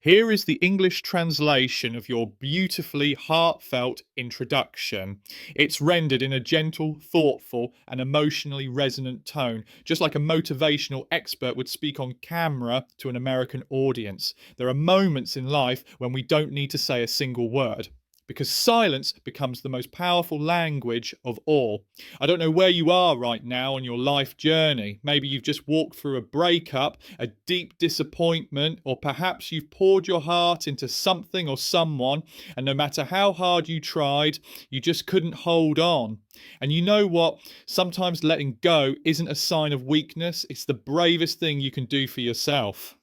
Here is the English translation of your beautifully heartfelt introduction. It's rendered in a gentle, thoughtful, and emotionally resonant tone, just like a motivational expert would speak on camera to an American audience. There are moments in life when we don't need to say a single word, because silence becomes the most powerful language of all. I don't know where you are right now on your life journey. Maybe you've just walked through a breakup, a deep disappointment, or perhaps you've poured your heart into something or someone, and no matter how hard you tried, you just couldn't hold on. And you know what? Sometimes letting go isn't a sign of weakness, it's the bravest thing you can do for yourself.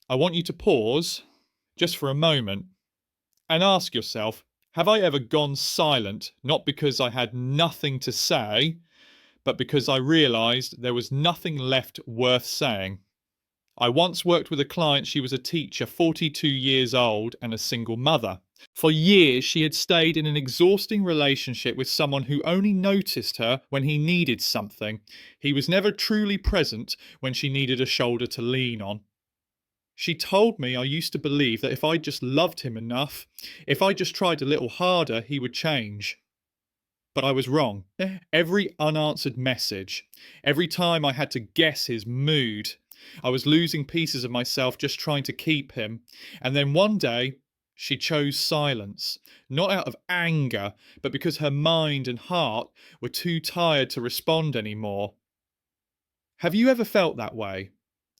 I want you to pause just for a moment and ask yourself, have I ever gone silent, not because I had nothing to say, but because I realised there was nothing left worth saying? I once worked with a client. She was a teacher, 42 years old, and a single mother. For years, she had stayed in an exhausting relationship with someone who only noticed her when he needed something. He was never truly present when she needed a shoulder to lean on. She told me I used to believe that if I just loved him enough, if I just tried a little harder, he would change. But I was wrong. Every unanswered message, every time I had to guess his mood, I was losing pieces of myself just trying to keep him. And then one day, she chose silence, not out of anger, but because her mind and heart were too tired to respond anymore. Have you ever felt that way?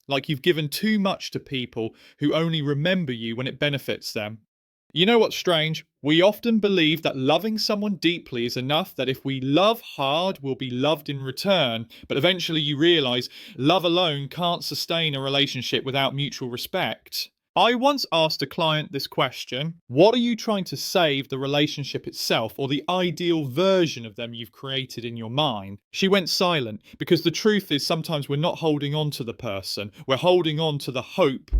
Like you've given too much to people who only remember you when it benefits them? You know what's strange? We often believe that loving someone deeply is enough, that if we love hard, we'll be loved in return. But eventually you realise love alone can't sustain a relationship without mutual respect. I once asked a client this question: what are you trying to save, the relationship itself or the ideal version of them you've created in your mind? She went silent, because the truth is sometimes we're not holding on to the person, we're holding on to the hope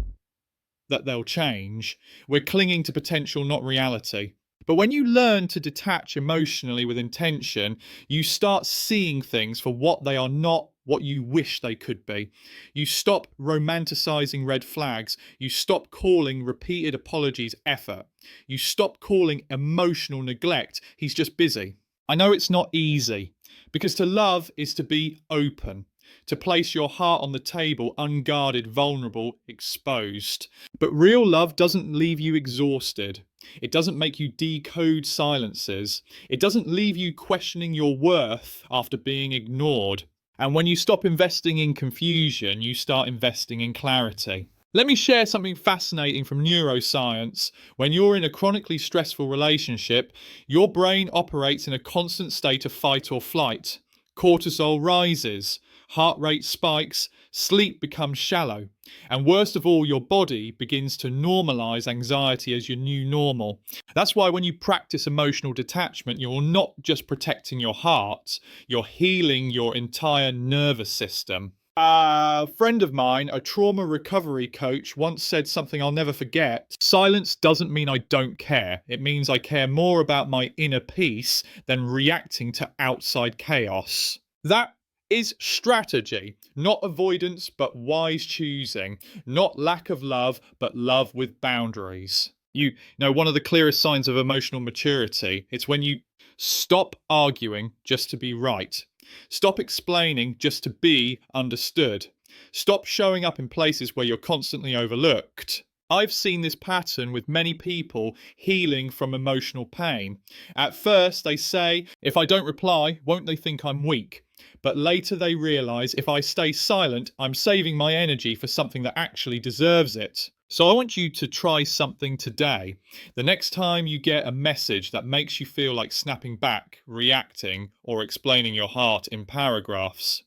that they'll change. We're clinging to potential, not reality. But when you learn to detach emotionally with intention, you start seeing things for what they are, not what you wish they could be. You stop romanticizing red flags. You stop calling repeated apologies effort. You stop calling emotional neglect "he's just busy." I know it's not easy, because to love is to be open, to place your heart on the table, unguarded, vulnerable, exposed. But real love doesn't leave you exhausted. It doesn't make you decode silences. It doesn't leave you questioning your worth after being ignored. And when you stop investing in confusion, you start investing in clarity. Let me share something fascinating from neuroscience. When you're in a chronically stressful relationship, your brain operates in a constant state of fight or flight. Cortisol rises, heart rate spikes, sleep becomes shallow, and worst of all, your body begins to normalize anxiety as your new normal. That's why when you practice emotional detachment, you're not just protecting your heart, you're healing your entire nervous system. A friend of mine, a trauma recovery coach, once said something I'll never forget. Silence doesn't mean I don't care. It means I care more about my inner peace than reacting to outside chaos. That is strategy, not avoidance, but wise choosing. Not lack of love, but love with boundaries. You know, one of the clearest signs of emotional maturity, it's when you stop arguing just to be right. Stop explaining just to be understood. Stop showing up in places where you're constantly overlooked. I've seen this pattern with many people healing from emotional pain. At first, they say, if I don't reply, won't they think I'm weak? But later they realise if I stay silent, I'm saving my energy for something that actually deserves it. So I want you to try something today. The next time you get a message that makes you feel like snapping back, reacting, or explaining your heart in paragraphs,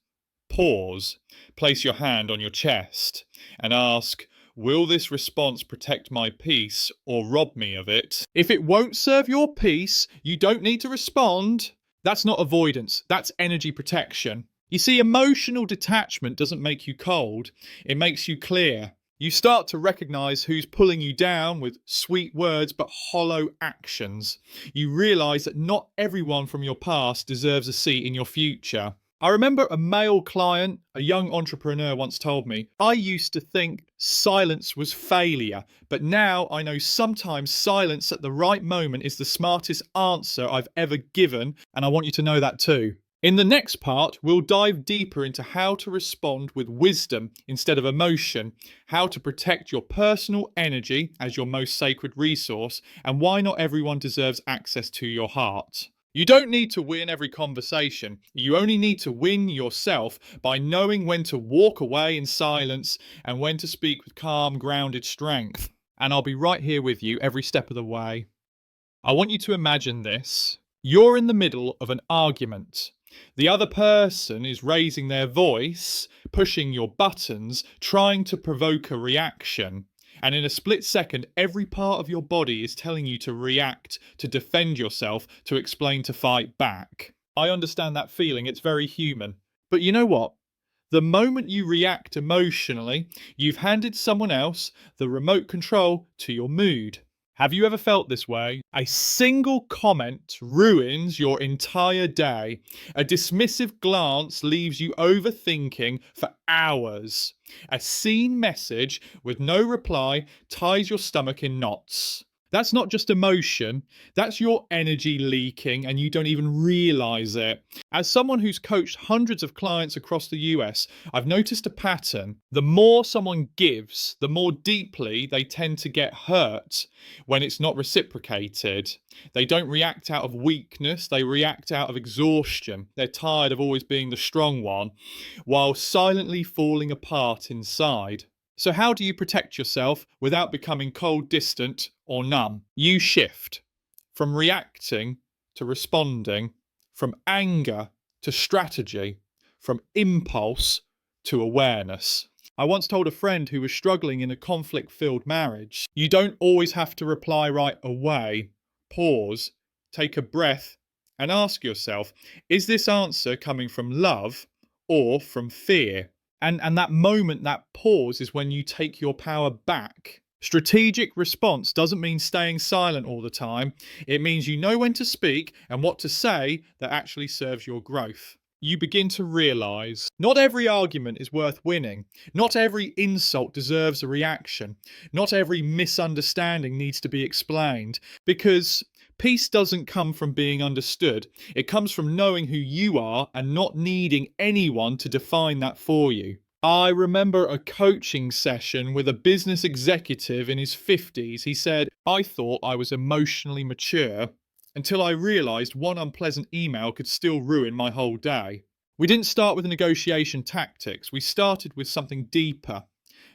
pause, place your hand on your chest, and ask, will this response protect my peace or rob me of it? If it won't serve your peace, you don't need to respond. That's not avoidance, that's energy protection. You see, emotional detachment doesn't make you cold, it makes you clear. You start to recognise who's pulling you down with sweet words but hollow actions. You realise that not everyone from your past deserves a seat in your future. I remember a male client, a young entrepreneur, once told me, I used to think silence was failure, but now I know sometimes silence at the right moment is the smartest answer I've ever given, and I want you to know that too. In the next part, we'll dive deeper into how to respond with wisdom instead of emotion, how to protect your personal energy as your most sacred resource, and why not everyone deserves access to your heart. You don't need to win every conversation. You only need to win yourself by knowing when to walk away in silence and when to speak with calm, grounded strength. And I'll be right here with you every step of the way. I want you to imagine this. You're in the middle of an argument. The other person is raising their voice, pushing your buttons, trying to provoke a reaction. And in a split second, every part of your body is telling you to react, to defend yourself, to explain, to fight back. I understand that feeling, it's very human. But you know what? The moment you react emotionally, you've handed someone else the remote control to your mood. Have you ever felt this way? A single comment ruins your entire day. A dismissive glance leaves you overthinking for hours. A seen message with no reply ties your stomach in knots. That's not just emotion, that's your energy leaking and you don't even realize it. As someone who's coached hundreds of clients across the US, I've noticed a pattern. The more someone gives, the more deeply they tend to get hurt when it's not reciprocated. They don't react out of weakness, they react out of exhaustion. They're tired of always being the strong one, while silently falling apart inside. So how do you protect yourself without becoming cold, distant, or numb? You shift from reacting to responding, from anger to strategy, from impulse to awareness. I once told a friend who was struggling in a conflict-filled marriage, you don't always have to reply right away. Pause, take a breath, and ask yourself, is this answer coming from love or from fear? And that moment, that pause, is when you take your power back. Strategic response doesn't mean staying silent all the time. It means you know when to speak and what to say that actually serves your growth. You begin to realize not every argument is worth winning. Not every insult deserves a reaction. Not every misunderstanding needs to be explained. Because peace doesn't come from being understood. It comes from knowing who you are and not needing anyone to define that for you. I remember a coaching session with a business executive in his 50s. He said, I thought I was emotionally mature until I realised one unpleasant email could still ruin my whole day. We didn't start with negotiation tactics. We started with something deeper.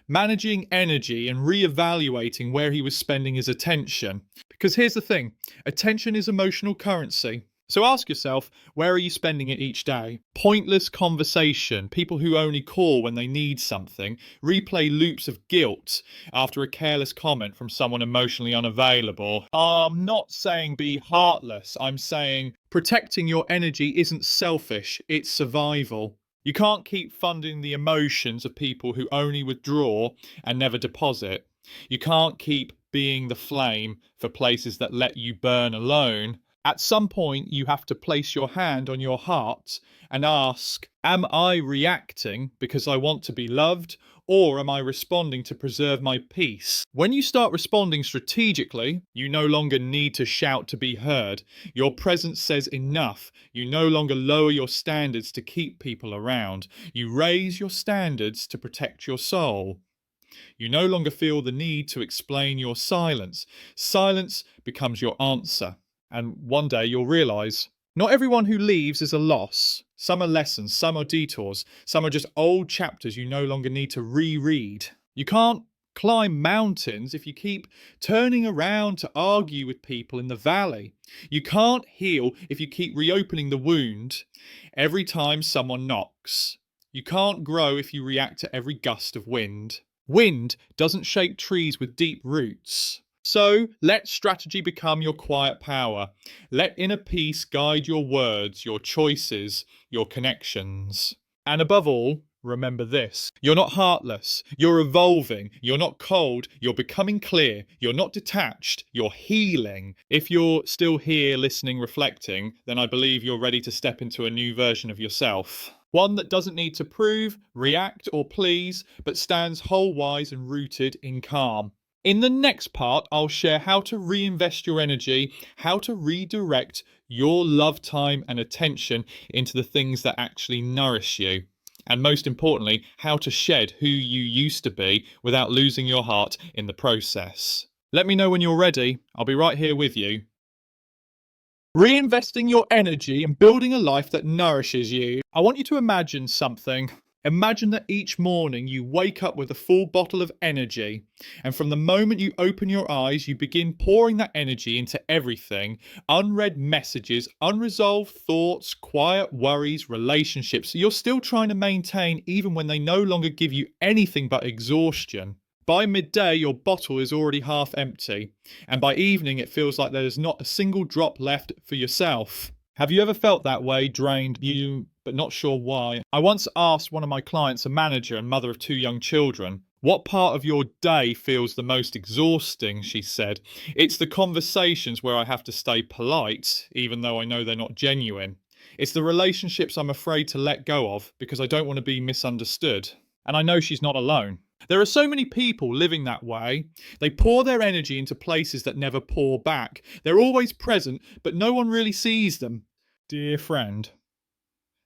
Managing energy and re-evaluating where he was spending his attention. Because here's the thing, attention is emotional currency. So ask yourself, where are you spending it each day? Pointless conversation, people who only call when they need something, replay loops of guilt after a careless comment from someone emotionally unavailable. I'm not saying be heartless, I'm saying protecting your energy isn't selfish, it's survival. You can't keep funding the emotions of people who only withdraw and never deposit. You can't keep being the flame for places that let you burn alone. At some point, you have to place your hand on your heart and ask, am I reacting because I want to be loved, or am I responding to preserve my peace? When you start responding strategically, you no longer need to shout to be heard. Your presence says enough. You no longer lower your standards to keep people around. You raise your standards to protect your soul. You no longer feel the need to explain your silence. Silence becomes your answer. And one day you'll realise, not everyone who leaves is a loss. Some are lessons, some are detours, some are just old chapters you no longer need to reread. You can't climb mountains if you keep turning around to argue with people in the valley. You can't heal if you keep reopening the wound every time someone knocks. You can't grow if you react to every gust of wind. Wind doesn't shake trees with deep roots. So let strategy become your quiet power. Let inner peace guide your words, your choices, your connections. And above all, Remember this. You're not heartless. You're evolving. You're not cold. You're becoming clear. You're not detached. You're healing. If you're still here listening, reflecting, then I believe you're ready to step into a new version of yourself. One that doesn't need to prove, react, or please, but stands whole, wise, and rooted in calm. In the next part, I'll share how to reinvest your energy, how to redirect your love time and attention into the things that actually nourish you. And most importantly, how to shed who you used to be without losing your heart in the process. Let me know when you're ready. I'll be right here with you. Reinvesting your energy and building a life that nourishes you. I want you to imagine something. Imagine that each morning you wake up with a full bottle of energy, and from the moment you open your eyes, you begin pouring that energy into everything: unread messages, unresolved thoughts, quiet worries, relationships you're still trying to maintain even when they no longer give you anything but exhaustion. By midday, your bottle is already half empty, and by evening, it feels like there's not a single drop left for yourself. Have you ever felt that way, drained, but not sure why? I once asked one of my clients, a manager and mother of 2 young children, what part of your day feels the most exhausting? She said, it's the conversations where I have to stay polite, even though I know they're not genuine. It's the relationships I'm afraid to let go of because I don't want to be misunderstood. And I know she's not alone. There are so many people living that way. They pour their energy into places that never pour back. They're always present, but no one really sees them. Dear friend,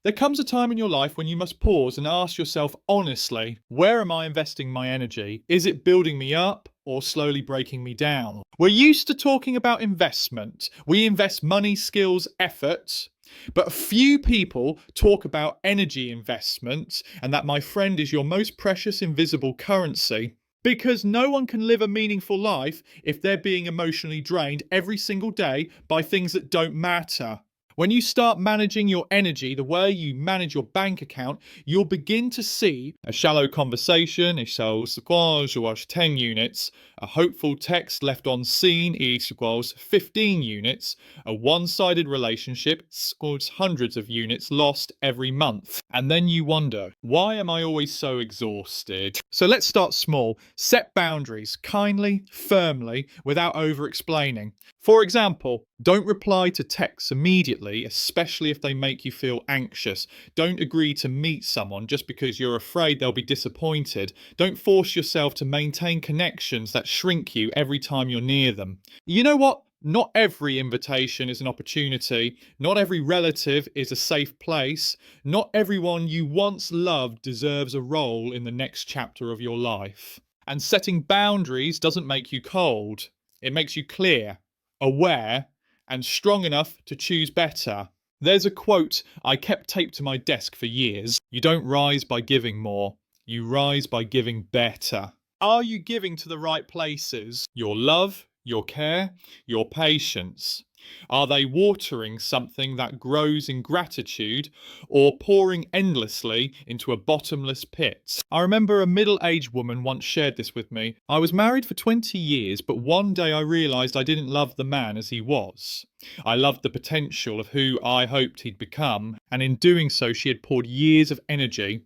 there comes a time in your life when you must pause and ask yourself honestly, where am I investing my energy? Is it building me up or slowly breaking me down? We're used to talking about investment. We invest money, skills, effort. But few people talk about energy investment, and that, my friend, is your most precious invisible currency. Because no one can live a meaningful life if they're being emotionally drained every single day by things that don't matter. When you start managing your energy the way you manage your bank account, you'll begin to see a shallow conversation equals 10 units, a hopeful text left on scene equals 15 units, a one-sided relationship equals hundreds of units lost every month. And then you wonder, why am I always so exhausted? So let's start small. Set boundaries, kindly, firmly, without over-explaining. For example, don't reply to texts immediately, especially if they make you feel anxious. Don't agree to meet someone just because you're afraid they'll be disappointed. Don't force yourself to maintain connections that shrink you every time you're near them. You know what? Not every invitation is an opportunity. Not every relative is a safe place. Not everyone you once loved deserves a role in the next chapter of your life. And setting boundaries doesn't make you cold. It makes you clear, aware, and strong enough to choose better. There's a quote I kept taped to my desk for years. You don't rise by giving more. You rise by giving better. Are you giving to the right places? Your love, your care, your patience. Are they watering something that grows in gratitude, or pouring endlessly into a bottomless pit? I remember a middle-aged woman once shared this with me. I was married for 20 years, but one day I realised I didn't love the man as he was. I loved the potential of who I hoped he'd become, and in doing so she had poured years of energy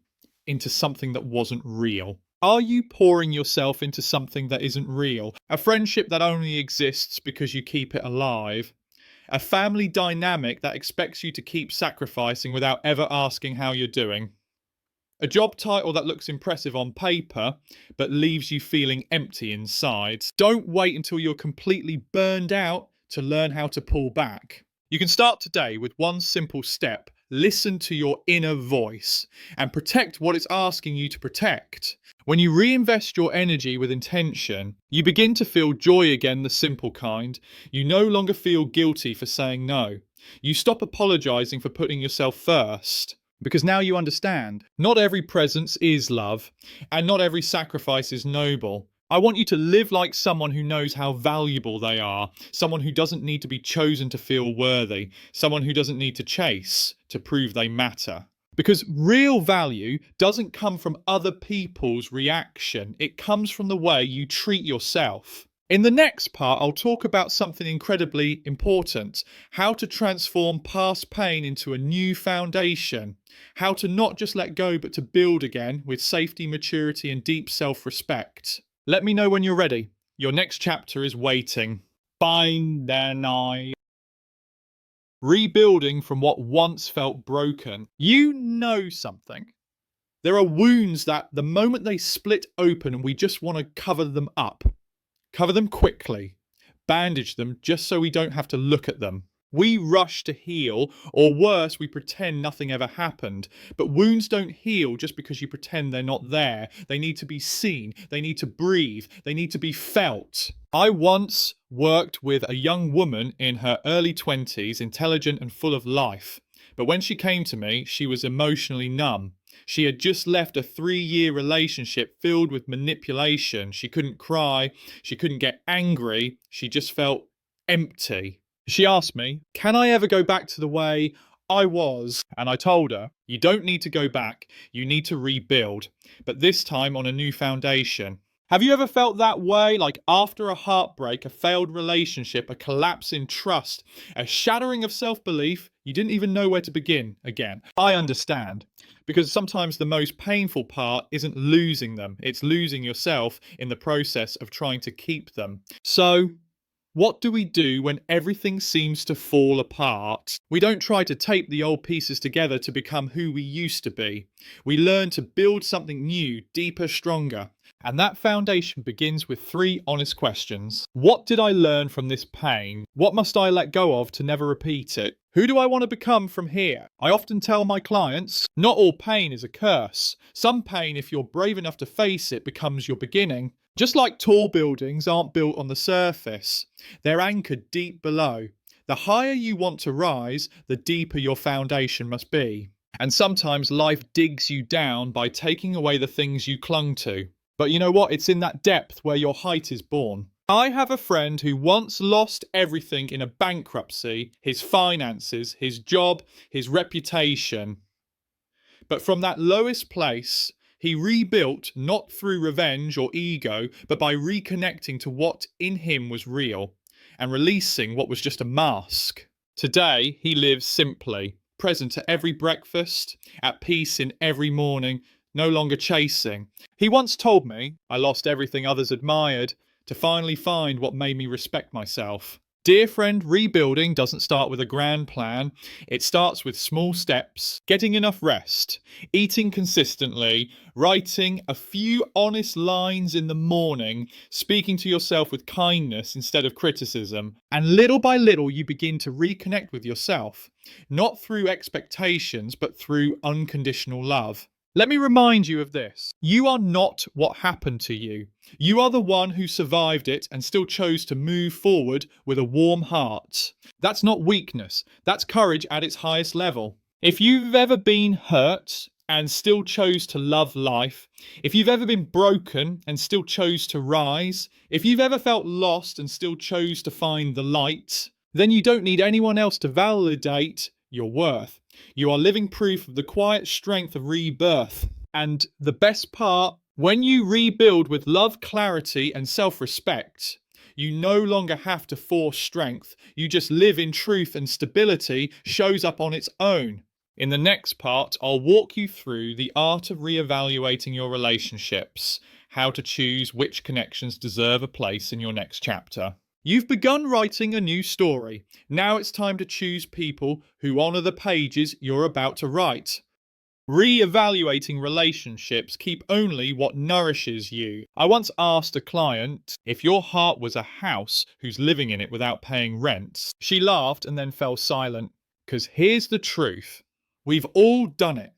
into something that wasn't real. Are you pouring yourself into something that isn't real? A friendship that only exists because you keep it alive? A family dynamic that expects you to keep sacrificing without ever asking how you're doing? A job title that looks impressive on paper, but leaves you feeling empty inside? Don't wait until you're completely burned out to learn how to pull back. You can start today with one simple step. Listen to your inner voice and protect what it's asking you to protect. When you reinvest your energy with intention, you begin to feel joy again, the simple kind. You no longer feel guilty for saying no. You stop apologizing for putting yourself first. Because now you understand, not every presence is love, and not every sacrifice is noble. I want you to live like someone who knows how valuable they are, someone who doesn't need to be chosen to feel worthy, someone who doesn't need to chase to prove they matter. Because real value doesn't come from other people's reaction, it comes from the way you treat yourself. In the next part, I'll talk about something incredibly important: how to transform past pain into a new foundation, how to not just let go but to build again with safety, maturity, and deep self respect. Let me know when you're ready. Your next chapter is waiting. Fine, then I. Rebuilding from what once felt broken. You know something. There are wounds that the moment they split open, we just want to cover them up. Cover them quickly. Bandage them just so we don't have to look at them. We rush to heal, or worse, we pretend nothing ever happened. But wounds don't heal just because you pretend they're not there. They need to be seen, they need to breathe, they need to be felt. I once worked with a young woman in her early 20s, intelligent and full of life. But when she came to me, she was emotionally numb. She had just left a 3-year relationship filled with manipulation. She couldn't cry, she couldn't get angry, she just felt empty. She asked me, can I ever go back to the way I was? And I told her, you don't need to go back, you need to rebuild, but this time on a new foundation. Have you ever felt that way? Like after a heartbreak, a failed relationship, a collapse in trust, a shattering of self-belief, you didn't even know where to begin again. I understand, because sometimes the most painful part isn't losing them, it's losing yourself in the process of trying to keep them. So, what do we do when everything seems to fall apart? We don't try to tape the old pieces together to become who we used to be. We learn to build something new, deeper, stronger. And that foundation begins with 3 honest questions. What did I learn from this pain? What must I let go of to never repeat it? Who do I want to become from here? I often tell my clients, not all pain is a curse. Some pain, if you're brave enough to face it, becomes your beginning. Just like tall buildings aren't built on the surface, they're anchored deep below. The higher you want to rise, the deeper your foundation must be. And sometimes life digs you down by taking away the things you clung to. But you know what? It's in that depth where your height is born. I have a friend who once lost everything in a bankruptcy, his finances, his job, his reputation. But from that lowest place, he rebuilt not through revenge or ego, but by reconnecting to what in him was real and releasing what was just a mask. Today, he lives simply, present at every breakfast, at peace in every morning, no longer chasing. He once told me, I lost everything others admired to finally find what made me respect myself. Dear friend, rebuilding doesn't start with a grand plan. It starts with small steps, getting enough rest, eating consistently, writing a few honest lines in the morning, speaking to yourself with kindness instead of criticism. And little by little, you begin to reconnect with yourself, not through expectations, but through unconditional love. Let me remind you of this. You are not what happened to you. You are the one who survived it and still chose to move forward with a warm heart. That's not weakness. That's courage at its highest level. If you've ever been hurt and still chose to love life, if you've ever been broken and still chose to rise, if you've ever felt lost and still chose to find the light, then you don't need anyone else to validate your worth. You are living proof of the quiet strength of rebirth. And the best part, when you rebuild with love, clarity, and self-respect, you no longer have to force strength. You just live in truth, and stability shows up on its own. In the next part, I'll walk you through the art of reevaluating your relationships, how to choose which connections deserve a place in your next chapter. You've begun writing a new story. Now it's time to choose people who honour the pages you're about to write. Re-evaluating relationships, keep only what nourishes you. I once asked a client, if your heart was a house, who's living in it without paying rent? She laughed and then fell silent. Because here's the truth. We've all done it.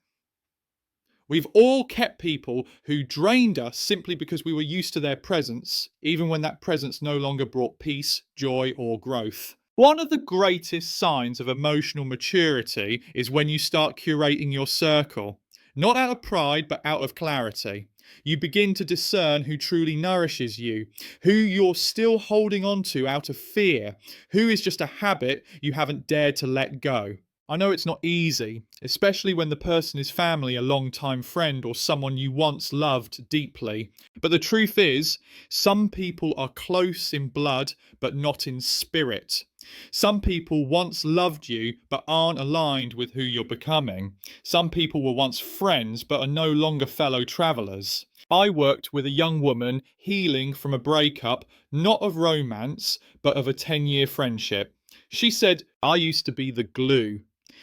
We've all kept people who drained us simply because we were used to their presence, even when that presence no longer brought peace, joy, or growth. One of the greatest signs of emotional maturity is when you start curating your circle. Not out of pride, but out of clarity. You begin to discern who truly nourishes you, who you're still holding on to out of fear, who is just a habit you haven't dared to let go. I know it's not easy, especially when the person is family, a long-time friend, or someone you once loved deeply. But the truth is, some people are close in blood, but not in spirit. Some people once loved you, but aren't aligned with who you're becoming. Some people were once friends, but are no longer fellow travellers. I worked with a young woman healing from a breakup, not of romance, but of a 10-year friendship. She said, I used to be the glue.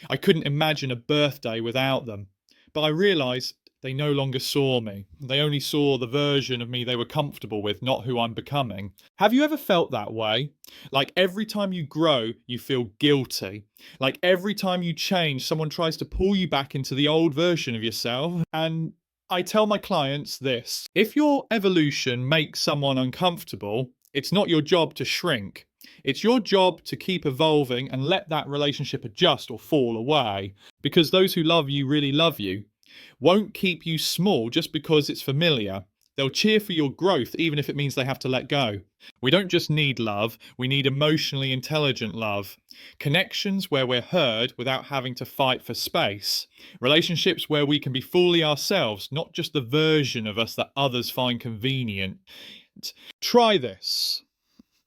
I couldn't imagine a birthday without them. But I realised they no longer saw me. They only saw the version of me they were comfortable with, not who I'm becoming. Have you ever felt that way? Like every time you grow, you feel guilty. Like every time you change, someone tries to pull you back into the old version of yourself. And I tell my clients this: if your evolution makes someone uncomfortable, it's not your job to shrink. It's your job to keep evolving and let that relationship adjust or fall away, because those who love you really love you. Won't keep you small just because it's familiar. They'll cheer for your growth even if it means they have to let go. We don't just need love, we need emotionally intelligent love. Connections where we're heard without having to fight for space. Relationships where we can be fully ourselves, not just the version of us that others find convenient. Try this.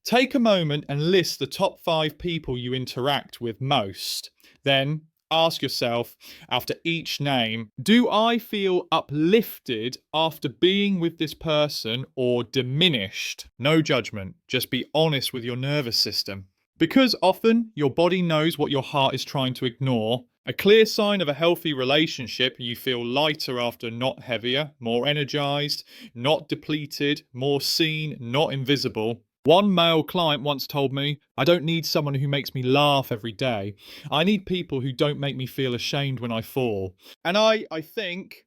Take a moment and list the top 5 people you interact with most. Then ask yourself, after each name, do I feel uplifted after being with this person or diminished? No judgment, just be honest with your nervous system. Because often your body knows what your heart is trying to ignore. A clear sign of a healthy relationship: you feel lighter after, not heavier, more energized, not depleted, more seen, not invisible. One male client once told me, I don't need someone who makes me laugh every day. I need people who don't make me feel ashamed when I fall. And I think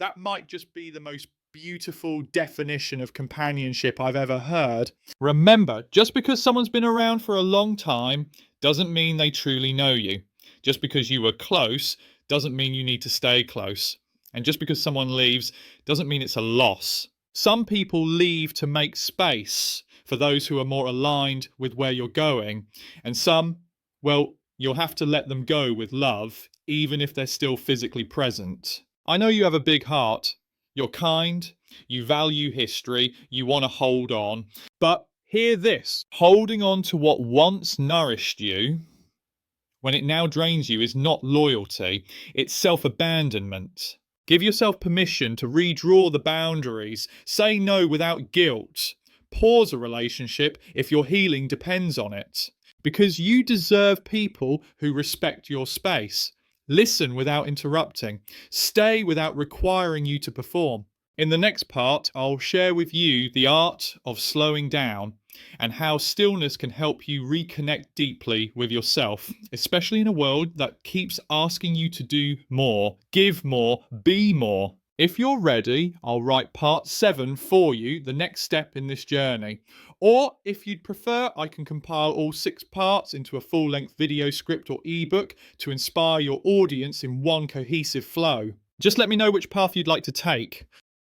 that might just be the most beautiful definition of companionship I've ever heard. Remember, just because someone's been around for a long time doesn't mean they truly know you. Just because you were close doesn't mean you need to stay close. And just because someone leaves doesn't mean it's a loss. Some people leave to make space for those who are more aligned with where you're going. And some, well, you'll have to let them go with love, even if they're still physically present. I know you have a big heart. You're kind, you value history, you want to hold on. But hear this: holding on to what once nourished you, when it now drains you, is not loyalty, it's self-abandonment. Give yourself permission to redraw the boundaries. Say no without guilt. Pause a relationship if your healing depends on it. Because you deserve people who respect your space. Listen without interrupting. Stay without requiring you to perform. In the next part, I'll share with you the art of slowing down and how stillness can help you reconnect deeply with yourself, especially in a world that keeps asking you to do more, give more, be more. If you're ready, I'll write part 7 for you, the next step in this journey. Or if you'd prefer, I can compile all 6 parts into a full-length video script or ebook to inspire your audience in one cohesive flow. Just let me know which path you'd like to take.